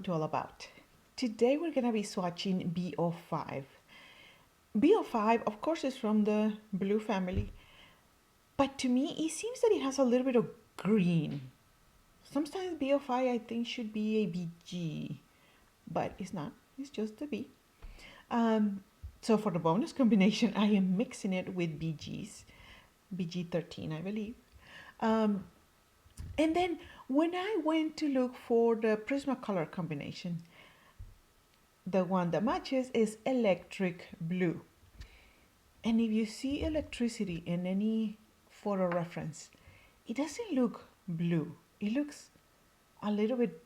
welcome to All About. Today we're going to be swatching B05. B05, of course, is from the blue family, but to me it seems that it has a little bit of green. Sometimes B05 I think should be a BG, but it's not, it's just a B. So for the bonus combination, I am mixing it with BGs, BG13 I believe. And then when I went to look for the Prismacolor combination, the one that matches is electric blue. And if you see electricity in any photo reference, it doesn't look blue. It looks a little bit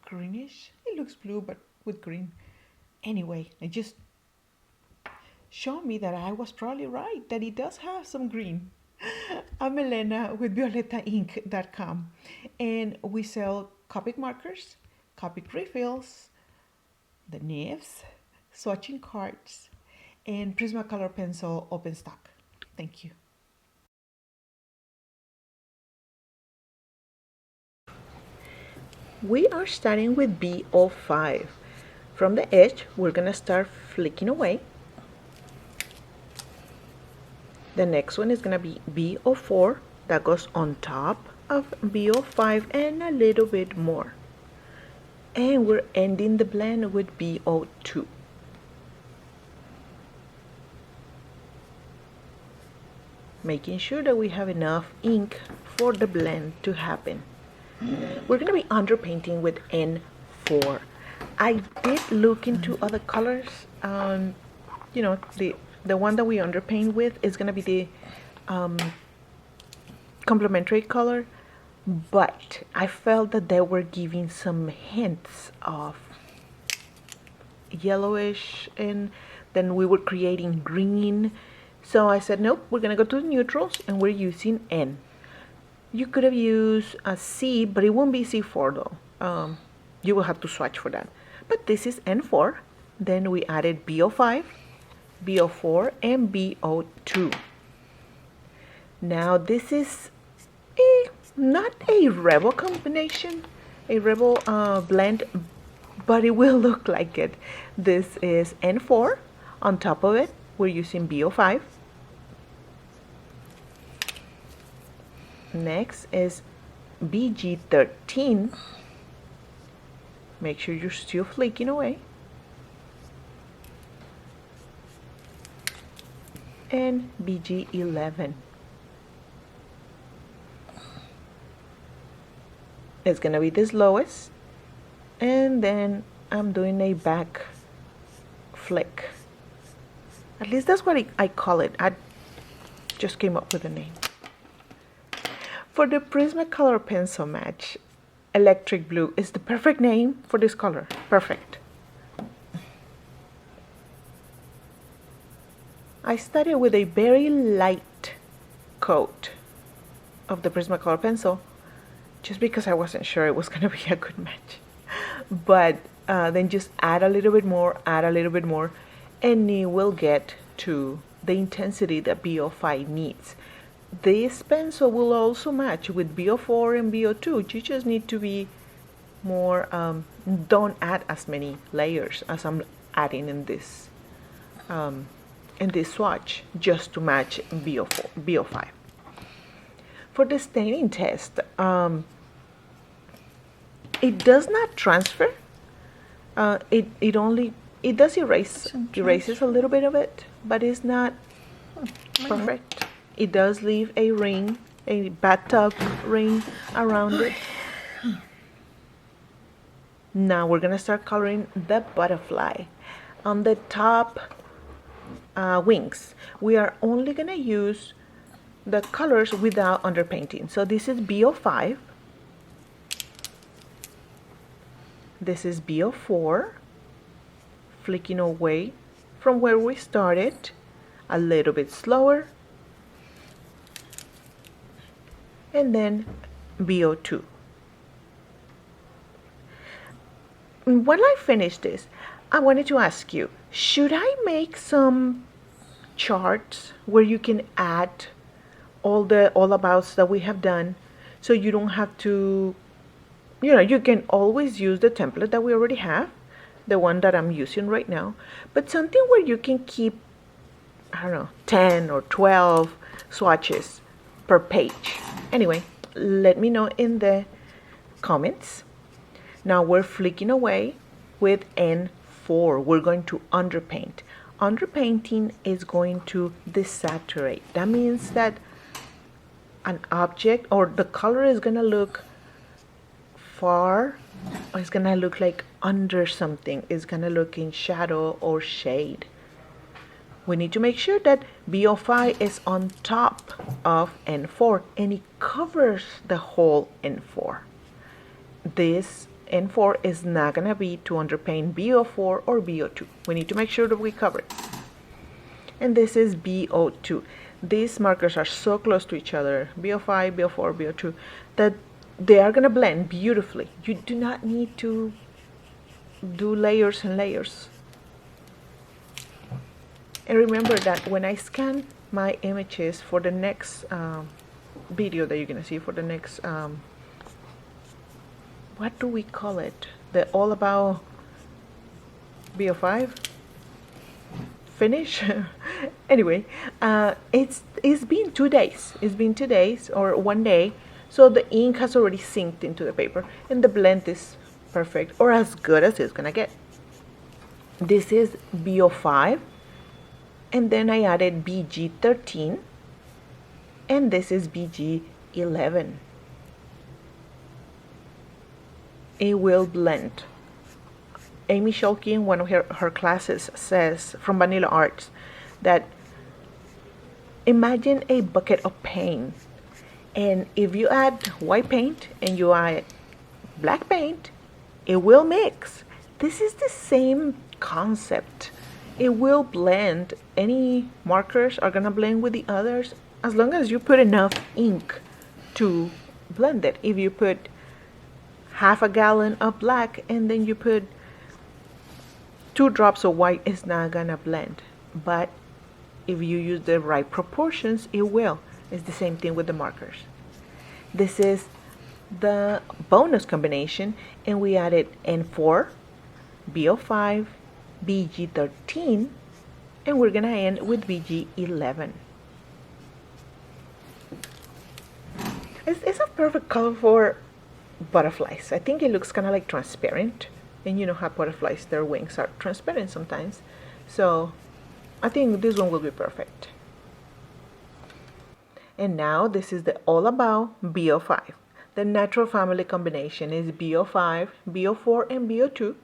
greenish. It looks blue, but with green. Anyway, it just showed me that I was probably right, that it does have some green. I'm Elena with violetaink.com, and we sell Copic Markers, Copic refills, the nibs, swatching cards, and Prismacolor pencil open stock. Thank you. We are starting with B05. From the edge, we're going to start flicking away. The next one is going to be B04, that goes on top of B05 and a little bit more. And we're ending the blend with B02. Making sure that we have enough ink for the blend to happen. We're going to be underpainting with N4. I did look into other colors. You know, the one that we underpaint with is going to be the complementary color, but I felt that they were giving some hints of yellowish, and then we were creating green. So I said, nope, we're going to go to the neutrals, and we're using N. You could have used a C, but it won't be C4 though. You will have to swatch for that. But this is N4. Then we added B05, B04, and B02. Now this is not a rebel combination, a rebel blend, but it will look like it. This is N4. On top of it, we're using B05. Next is BG13. Make sure you're still flaking away. And BG11. It's gonna be the slowest, and then I'm doing a back flick. At least that's what I call it. I just came up with a name. For the Prismacolor pencil match, electric blue is the perfect name for this color. Perfect. I started with a very light coat of the Prismacolor pencil just because I wasn't sure it was going to be a good match. But then just add a little bit more, and it will get to the intensity that B05 needs. This pencil will also match with B04 and B02. You just need to be more, don't add as many layers as I'm adding in this swatch, just to match B05. For the staining test, it does not transfer. It does erases a little bit of it, but it's not perfect. It does leave a ring, a bathtub ring around it. Now we're gonna start coloring the butterfly. On the top wings, we are only gonna use the colors without underpainting. So this is B05. This is B04. Flicking away from where we started, a little bit slower. And then B02. When I finish this, I wanted to ask you, should I make some charts where you can add all abouts that we have done, so you don't have to you can always use the template that we already have, the one that I'm using right now, but something where you can keep, I don't know, 10 or 12 swatches per page. Anyway, let me know in the comments. Now we're flicking away with N4. We're going to underpaint. Underpainting is going to desaturate. That means that an object or the color is going to look far, or it's going to look like under something. It's going to look in shadow or shade. We need to make sure that B05 is on top of N4 and it covers the whole N4. This N4 is not going to be to underpaint B04 or B02. We need to make sure that we cover it. And this is B02. These markers are so close to each other, B05, B04, B02, that they are going to blend beautifully. You do not need to do layers and layers. And remember that when I scan my images for the next video that you're going to see, for the next, what do we call it? The all about B05 finish. Anyway, it's been 2 days. It's been 2 days or 1 day. So the ink has already synced into the paper and the blend is perfect, or as good as it's going to get. This is B05. And then I added BG13, and this is BG11. It will blend. Amy Scholke in one of her classes says, from Vanilla Arts, that imagine a bucket of paint, and if you add white paint and you add black paint, it will mix. This is the same concept. It will blend. Any markers are gonna blend with the others as long as you put enough ink to blend it. If you put half a gallon of black and then you put 2 drops of white, it's not gonna blend. But if you use the right proportions, it will. It's the same thing with the markers. This is the bonus combination, and we added N4, B05, BG13, and we're gonna end with BG11. It's a perfect color for butterflies. I think it looks kind of like transparent, and you know how butterflies, their wings are transparent sometimes, so I think this one will be perfect. And now this is the all about B05. The natural family combination is B05, B04, and B02.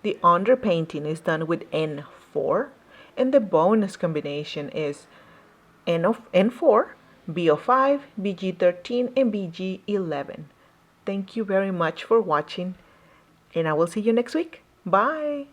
The underpainting is done with N4, and the bonus combination is N4, B05, BG13, and BG11. Thank you very much for watching, and I will see you next week. Bye!